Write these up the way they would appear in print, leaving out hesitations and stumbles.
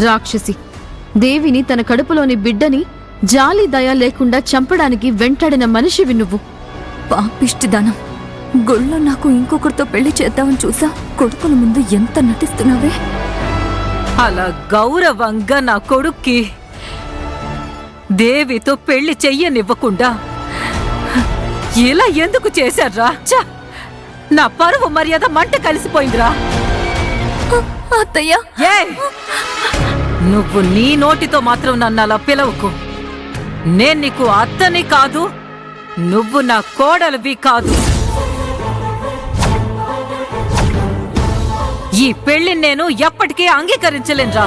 రాక్షసి దేవిని తన కడుపులోని బిడ్డని జాలి దయ లేకుండా చంపడానికి వెంటాడిన మనిషివి నువ్వు. పాపిష్టిదానం, గుళ్ళో నాకు ఇంకొకరితో పెళ్లి చేద్దామని చూసా. కొడుకుల ముందు ఎంత నటిస్తున్నావే. అలా గౌరవంగా నా కొడుక్కి దేవితో పెళ్లి చెయ్యనివ్వకుండా ఇలా ఎందుకు చేశారా? నా పరువు మర్యాద మంట కలిసిపోయిందిరా. అత్తయ్య, నువ్వు నీ నోటితో మాత్రం నన్ను అలా పిలవకు. నేను నీకు అత్తని కాదు, నువ్వు నా కోడలివి కాదు. ఈ పెళ్లిని నేను ఎప్పటికీ అంగీకరించలేనురా.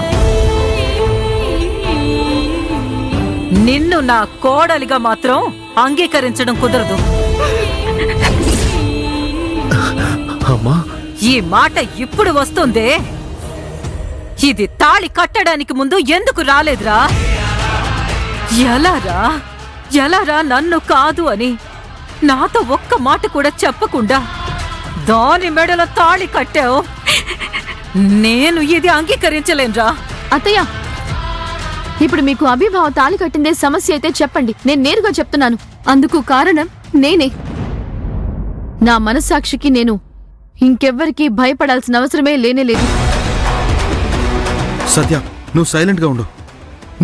నిన్ను నా కోడలిగా మాత్రం అంగీకరించడం కుదరదు. ఈ మాట ఇప్పుడు వస్తుందే, ఇది తాళి కట్టడానికి ముందు ఎందుకు రాలేదురా? ఎలారా నన్ను కాదు అని నాతో ఒక్క మాట కూడా చెప్పకుండా దాని మెడలో తాళి కట్టావు. నేను ఇది అంగీకరించలేనురా. అత్తయ్య, ఇప్పుడు మీకు అభిభావ తాళి కట్టిందే సమస్య అయితే చెప్పండి, నేను నేరుగా చెప్తున్నాను. అందుకు కారణం నేనే. నా మనస్సాక్షికి నేను ఇంకెవ్వరికీ భయపడాల్సిన అవసరమే లేనేలేదు. సత్య, నువ్వు సైలెంట్ గా ఉండు.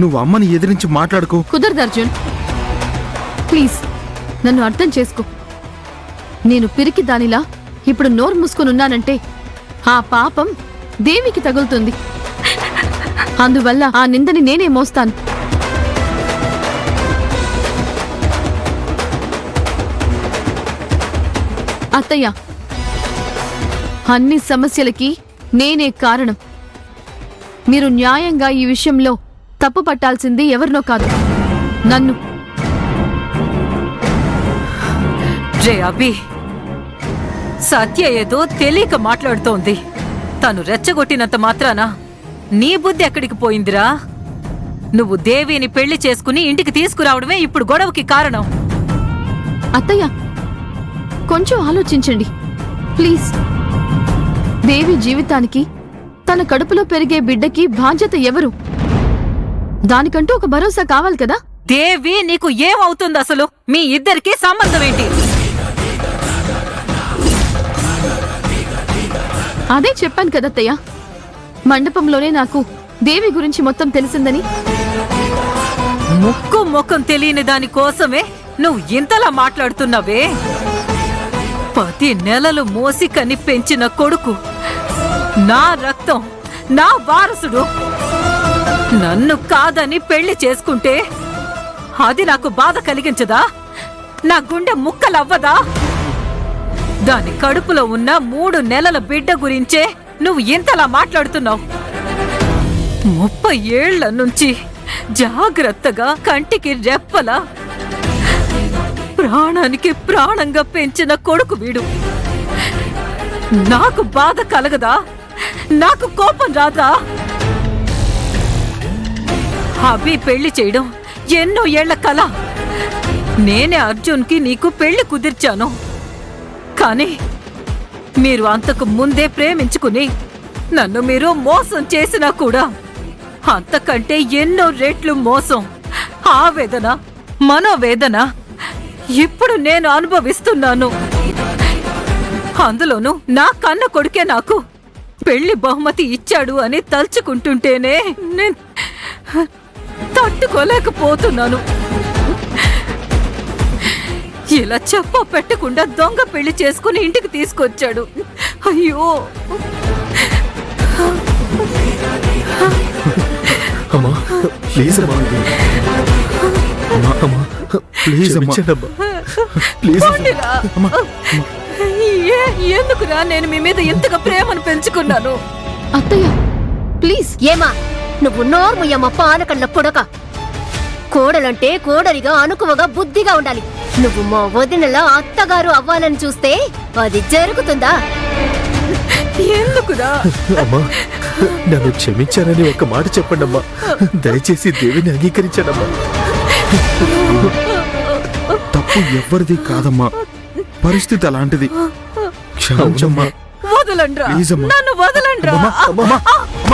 నువ్వు అమ్మని ఎదిరించి మాట్లాడుకో. కుదరదు అర్జున్, ప్లీజ్ నన్ను అర్థం చేసుకో. నేను పిరికి దానిలా ఇప్పుడు నోరు మూసుకునున్నానంటే ఆ పాపం దేవికి తగులుతుంది. అందువల్ల ఆ నిందని నేనే మోస్తాను. అత్తయ్య, అన్ని సమస్యలకి నేనే కారణం. మీరు న్యాయంగా ఈ విషయంలో తప్పు పట్టాల్సింది ఎవరినో కాదు, నన్ను. రే అభి, సత్య ఏదో తెలియక మాట్లాడుతోంది. తను రెచ్చగొట్టినంత మాత్రాన నీ బుద్ధి ఎక్కడికి పోయిందిరా? నువ్వు దేవిని పెళ్లి చేసుకుని ఇంటికి తీసుకురావడమే ఇప్పుడు గొడవకి కారణం. అత్తయ్య, కొంచెం ఆలోచించండి ప్లీజ్. దేవి జీవితానికి, తన కడుపులో పెరిగే బిడ్డకి బాధ్యత ఎవరు? దానికంటూ ఒక భరోసా కావాలి కదా. దేవి నీకు ఏమవుతుంది అసలు? మీ ఇద్దరికి సంబంధం ఏంటి? అదే చెప్పాను కదత్తయ్య, మండపంలోనే నాకు దేవి గురించి మొత్తం తెలిసిందని. ముక్కు ముఖం తెలియని దాని కోసమే నువ్వు ఇంతలా మాట్లాడుతున్నావే? 10 నెలలు మోసి కని పెంచిన కొడుకు, నా రక్తం, నా వారసుడు, నన్ను కాదని పెళ్లి చేసుకుంటే అది నాకు బాధ కలిగించదా? నా గుండె ముక్కలవ్వదా? దాని కడుపులో ఉన్న 3 నెలల బిడ్డ గురించే నువ్వు ఇంతలా మాట్లాడుతున్నావు. 30 ఏళ్ల నుంచి జాగ్రత్తగా కంటికి రెప్పలా ప్రాణానికి ప్రాణంగా పెంచిన కొడుకు వీడు. నాకు బాధ కలగదా? నాకు కోపం రాదా? అభి పెళ్లి చేయడం ఎన్నో ఏళ్ల కల. నేనే అర్జున్కి నీకు పెళ్లి కుదిర్చాను. కానీ మీరు అంతకు ముందే ప్రేమించుకుని నన్ను మీరు మోసం చేసినా కూడా అంతకంటే ఎన్నో రెట్లు మోసం, ఆవేదన, మనోవేదన ఇప్పుడు నేను అనుభవిస్తున్నాను. అందులోనూ నా కన్న కొడుకే నాకు పెళ్లి బహుమతి ఇచ్చాడు అని తలుచుకుంటుంటేనే నేను తట్టుకోలేకపోతున్నాను. ఇలా చెప్ప పెట్టకుండా దొంగ పెళ్లి చేసుకుని ఇంటికి తీసుకొచ్చాడు. అయ్యో, అమ్మా ప్లీజ్ అమ్మా, అమ్మా ప్లీజ్ అమ్మా, ప్లీజ్ అమ్మా. ఎందుకురా నేను మీ మీద ఇంతగా ప్రేమను పెంచుకున్నాను? అత్తయ్య ప్లీజ్. ఏమా నువ్వు నోర్ముయ్యమ్మ పానకళ్ళ పుడక. కోడలంటే కోడలిగా అనుకువగా బుద్ధిగా ఉండాలి. నువ్వు మా వదినలా అత్తగారు అవ్వాలని చూస్తే అది జరుగుతుందా? ఎందుకురా? అమ్మా, నన్ను క్షమించానని ఒక మాట చెప్పండి అమ్మా. దయచేసి దేవిని అంగీకరించడమ్మా. తప్పు ఎవరిది కాదమ్మా, పరిస్థితి అలాంటిది. క్షమించమ్మా. వదలండ్రా, ప్లీజ్ అమ్మా. నన్ను వదలండ్రా. అమ్మా, అమ్మా,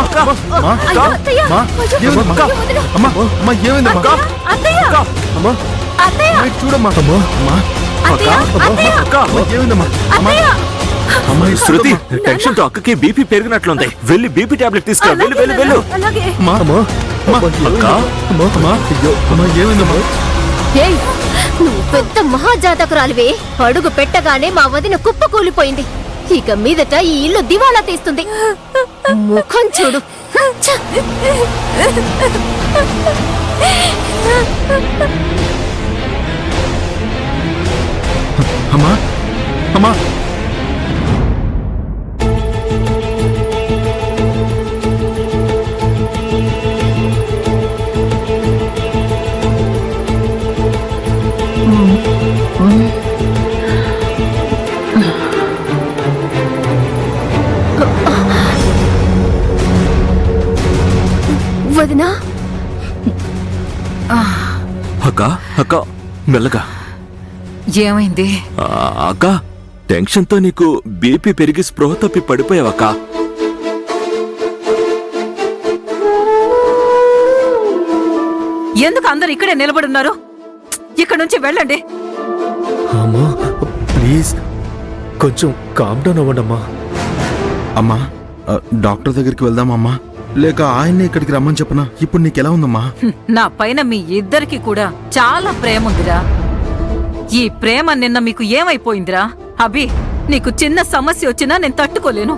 అయ్యో, అత్తయ్య! అయ్యో, ఏమైందమ్మా? అయ్యో, వదిన! అమ్మా అమ్మా ఏమైందమ్మా అత్తయ్య! అమ్మా అత్తయ్య! అమ్మాయి చూడమ్మా అమ్మా అమ్మా అత్తయ్య! అత్తయ్య! అమ్మా ఏమైందమ్మా అమ్మా అత్తయ్య! అమ్మాయి శృతి టెన్షన్ తో అక్కకి బీపీ పెరిగినట్లుంది వెళ్ళి బీపీ టాబ్లెట్ తీసుకురా వెళ్ళు వెళ్ళు వెళ్ళు అలాగే అమ్మా అమ్మా అమ్మా అక్క అమ్మా అమ్మా అయ్యో అమ్మా ఏమైందమ్మా ఏయ్, నువ్వు పెద్ద మహాజాతకురాలివే. అడుగు పెట్టగానే మా వదిన కుప్ప కూలిపోయింది. ఇక మీదట ఈ ఇల్లు దివాలా తీస్తుంది. ముఖం చూడు. ఛ! అమ్మా అమ్మా వదినా, అక్క అక్క మెల్లగా ఏమైంది? అక్క టెన్షన్ తో నీకు బీపీ పెరిగి స్పృహ తప్పి పడిపోయావక్క ఎందుకు అందరు ఇక్కడే నిలబడున్నారు? ఇక్కడ నుంచి వెళ్ళండి. అమ్మా ప్లీజ్ కొంచెం కామ్ డౌన్ అవ్వండి అమ్మా. అమ్మా డాక్టర్ దగ్గరికి వెళ్దామమ్మా లేక ఆయన్ని ఇక్కడికి రమ్మని చెప్పనా? ఇప్పుడు నీకెలా ఉందమ్మా? నా పైన మీ ఇద్దరికి కూడా చాలా ప్రేమ ఉందిరా. ఈ ప్రేమ నిన్న మీకు ఏమైపోయిందిరా? అభి, నీకు చిన్న సమస్య వచ్చినా నేను తట్టుకోలేను.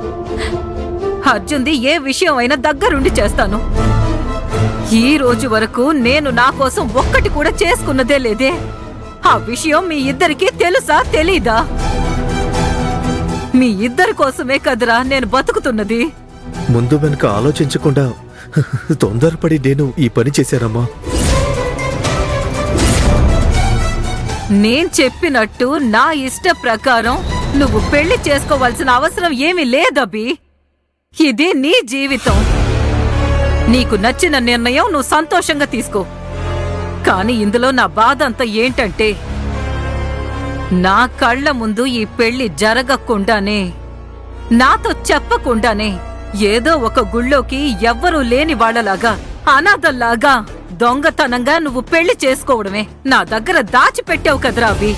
అర్జున్ది ఏ విషయం అయినా దగ్గరుండి చేస్తాను. ఈ రోజు వరకు నేను నా కోసం ఒక్కటి కూడా చేసుకున్నదే లేదే. ఆ విషయం మీ ఇద్దరికీ తెలుసా తెలీదా? మీ ఇద్దరి కోసమే కదరా నేను బతుకుతున్నది. ముందు వెనుక ఆలోచించకుండా తొందరపడి నేను ఈ పని చేశానమ్మా. నేను చెప్పినట్టు నా ఇష్ట ప్రకారం నువ్వు పెళ్లి చేసుకోవాల్సిన అవసరం ఏమీ లేదబి. ఇది నీ జీవితం. నీకు నచ్చిన నిర్ణయం నువ్వు సంతోషంగా తీసుకో. కానీ ఇందులో నా బాధ అంతా ఏంటంటే నా కళ్ళ ముందు ఈ పెళ్లి జరగకుండానే, నాతో చెప్పకుండానే ఏదో ఒక గుళ్ళోకి ఎవ్వరూ లేని వాళ్లలాగా, అనాథల్లాగా దొంగతనంగా నువ్వు పెళ్లి చేసుకోవడమే నా దగ్గర దాచిపెట్టావు కదరా అవి.